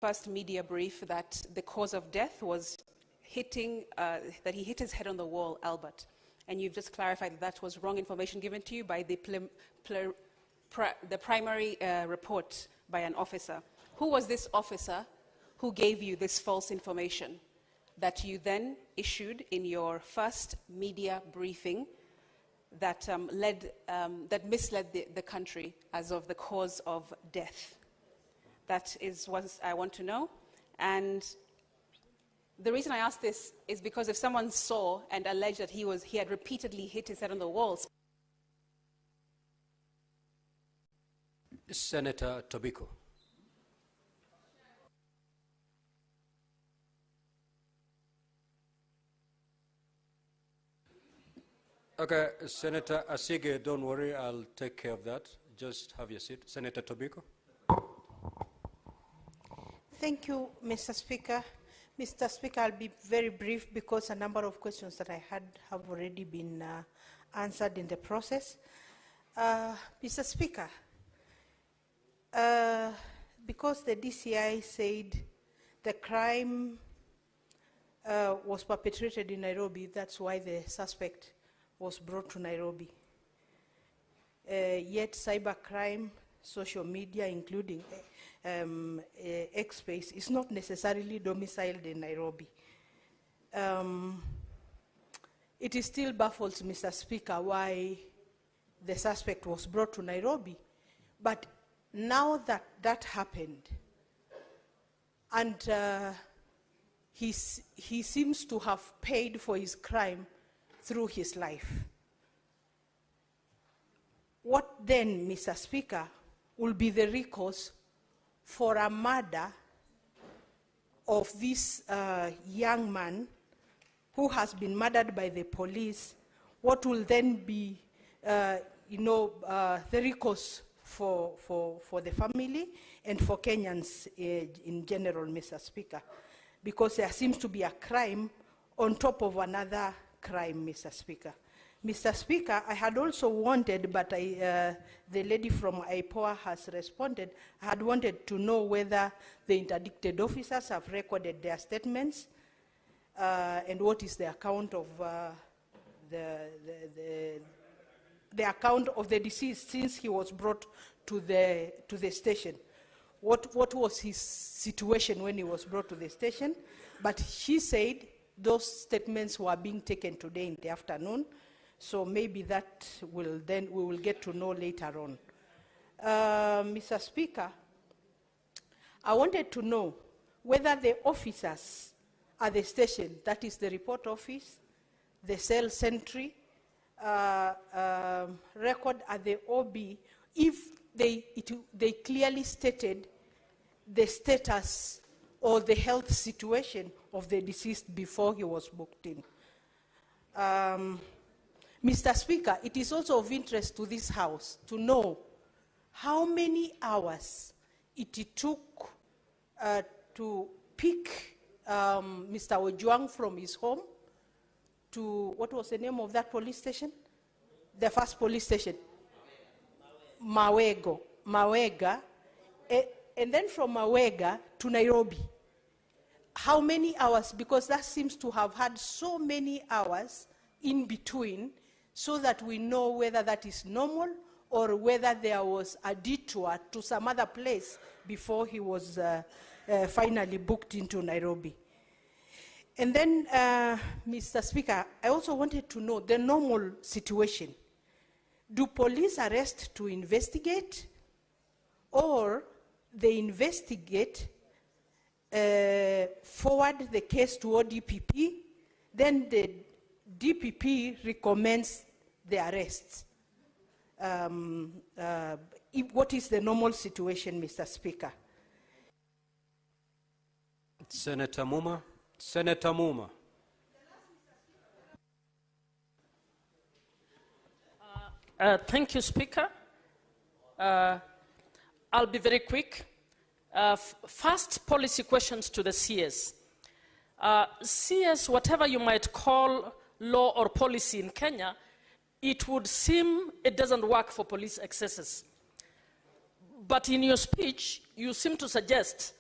first media brief that the cause of death was hitting, that he hit his head on the wall, Albert. And you've just clarified that that was wrong information given to you by the primary report by an officer. Who was this officer who gave you this false information that you then issued in your first media briefing that, that misled the country as of the cause of death? That is what I want to know. And the reason I ask this is because if someone saw and alleged that he had repeatedly hit his head on the walls. Senator Tobiko. Okay, Senator Asige, don't worry, I'll take care of that. Just have your seat. Senator Tobiko. Thank you, Mr. Speaker. Mr. Speaker, I'll be very brief because a number of questions that I had have already been answered in the process. Mr. Speaker, because the DCI said the crime was perpetrated in Nairobi, that's why the suspect was brought to Nairobi. Yet cybercrime, social media, including X-Space, is not necessarily domiciled in Nairobi. It is still baffles, Mr. Speaker, why the suspect was brought to Nairobi. But now that that happened, and he seems to have paid for his crime through his life, what then, Mr. Speaker, will be the recourse for a murder of this young man who has been murdered by the police? What will then be, the recourse for the family and for Kenyans in general, Mr. Speaker? Because there seems to be a crime on top of another crime, Mr. Speaker. Mr. Speaker, I had also wanted, but the lady from IPOA has responded, I had wanted to know whether the interdicted officers have recorded their statements and what is the account of the account of the deceased since he was brought to the station. What was his situation when he was brought to the station? But she said those statements were being taken today in the afternoon. So maybe that will then, we will get to know later on. Mr. Speaker, I wanted to know whether the officers at the station, that is the report office, the cell sentry, record at the OB, if they clearly stated the status or the health situation of the deceased before he was booked in. Mr. Speaker, it is also of interest to this House to know how many hours it took to pick Mr. Ojwang from his home to, what was the name of that police station? The first police station? Mawega. And then from Mawega to Nairobi. How many hours? Because that seems to have had so many hours in between, so that we know whether that is normal or whether there was a detour to some other place before he was finally booked into Nairobi. And then, Mr. Speaker, I also wanted to know the normal situation. Do police arrest to investigate, or they investigate, forward the case to ODPP, then the DPP recommends the arrests? What is the normal situation, Mr. Speaker? Senator Muma. Senator Muma. Thank you, Speaker. I'll be very quick. First, policy questions to the CS. CS, whatever you might call law or policy in Kenya, it would seem it doesn't work for police excesses. But in your speech, you seem to suggest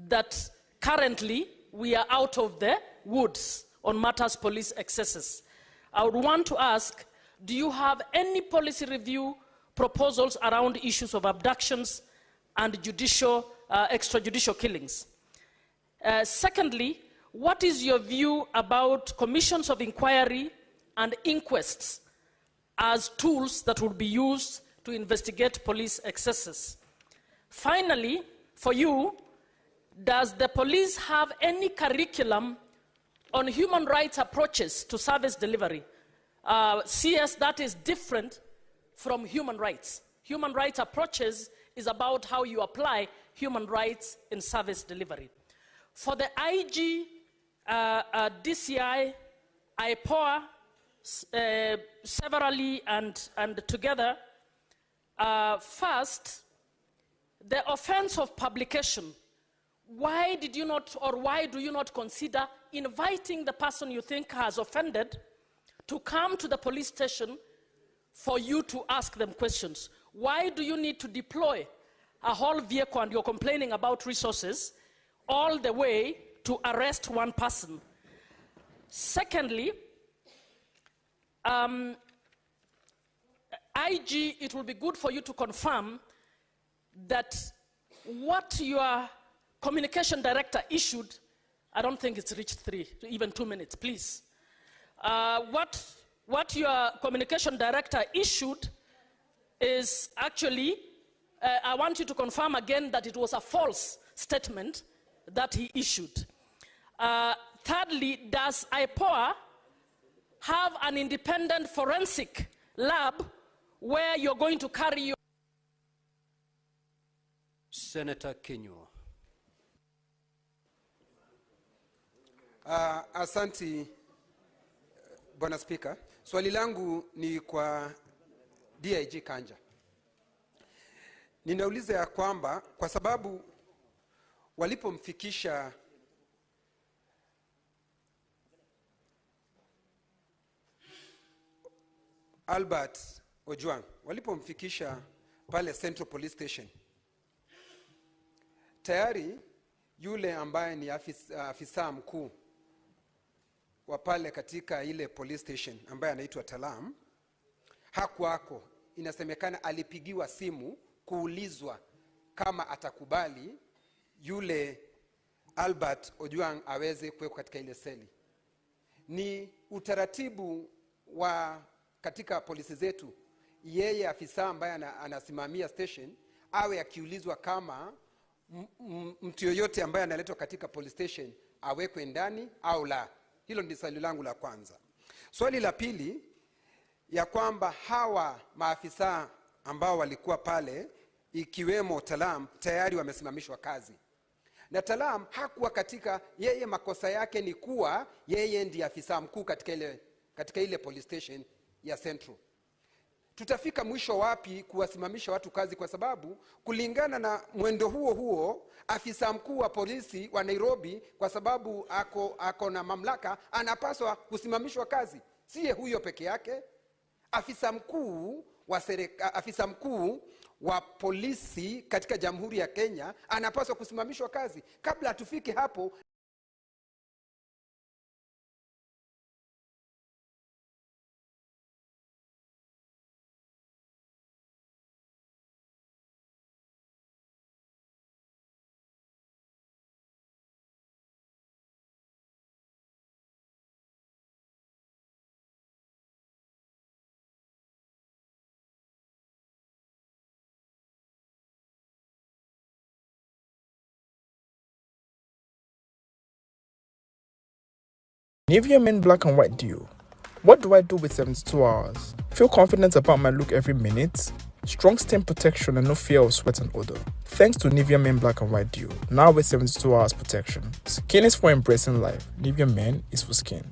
that currently we are out of the woods on matters police excesses. I would want to ask, do you have any policy review proposals around issues of abductions and extrajudicial killings? Secondly, what is your view about commissions of inquiry and inquests as tools that would be used to investigate police excesses? Finally, for you, does the police have any curriculum on human rights approaches to service delivery? CS, that is different from human rights. Human rights approaches is about how you apply human rights in service delivery. For the IG, DCI, IPOA, severally and together, first, the offense of publication. Why did you not, or why do you not consider inviting the person you think has offended to come to the police station for you to ask them questions? Why do you need to deploy a whole vehicle, and you're complaining about resources, all the way to arrest one person? Secondly, IG, it will be good for you to confirm that what your communication director issued, I don't think it's reached even 2 minutes, please. What your communication director issued is actually, I want you to confirm again that it was a false statement that he issued. Thirdly, does IPOA have an independent forensic lab where you're going to carry your... Senator Kinyua. Asanti, Bwana Speaker. Swali langu ni kwa DIG Kanja. Ninauliza ya kwamba kwa sababu walipomfikisha Albert Ojwang, walipomfikisha pale Central Police Station, tayari yule ambaye ni afisa mkuu wa pale katika ile police station ambaye anaitwa Talam hakuwako. Inasemekana alipigiwa simu kuulizwa kama atakubali yule Albert Ojwang aweze kuwekwa katika ile seli. Ni utaratibu wa katika polisi zetu, yeye afisa ambaye anasimamia station awe akiulizwa kama mtu yoyote ambaye analetwa katika police station awekwe ndani au la. Hilo ndi swali langu la kwanza. Swali la pili, ya kwamba hawa maafisa ambao walikuwa pale ikiwemo Talam tayari wamesimamishwa kazi. Na Talam hakuwa katika, yeye makosa yake ni kuwa yeye ndiye afisa mkuu katika ile police station ya Central. Tutafika mwisho wapi kuwasimamisha watu kazi, kwa sababu kulingana na mwendo huo afisa mkuu wa polisi wa Nairobi, kwa sababu ako na mamlaka, anapaswa kusimamishwa kazi. Siye huyo peke yake, afisa mkuu wa polisi katika Jamhuri ya Kenya anapaswa kusimamishwa kazi. Kabla tufike hapo, Nivea Men Black and White Dew. What do I do with 72 hours? Feel confident about my look every minute? Strong stain protection and no fear of sweat and odor. Thanks to Nivea Men Black and White Dew. Now with 72 hours protection. Skin is for embracing life. Nivea Men is for skin.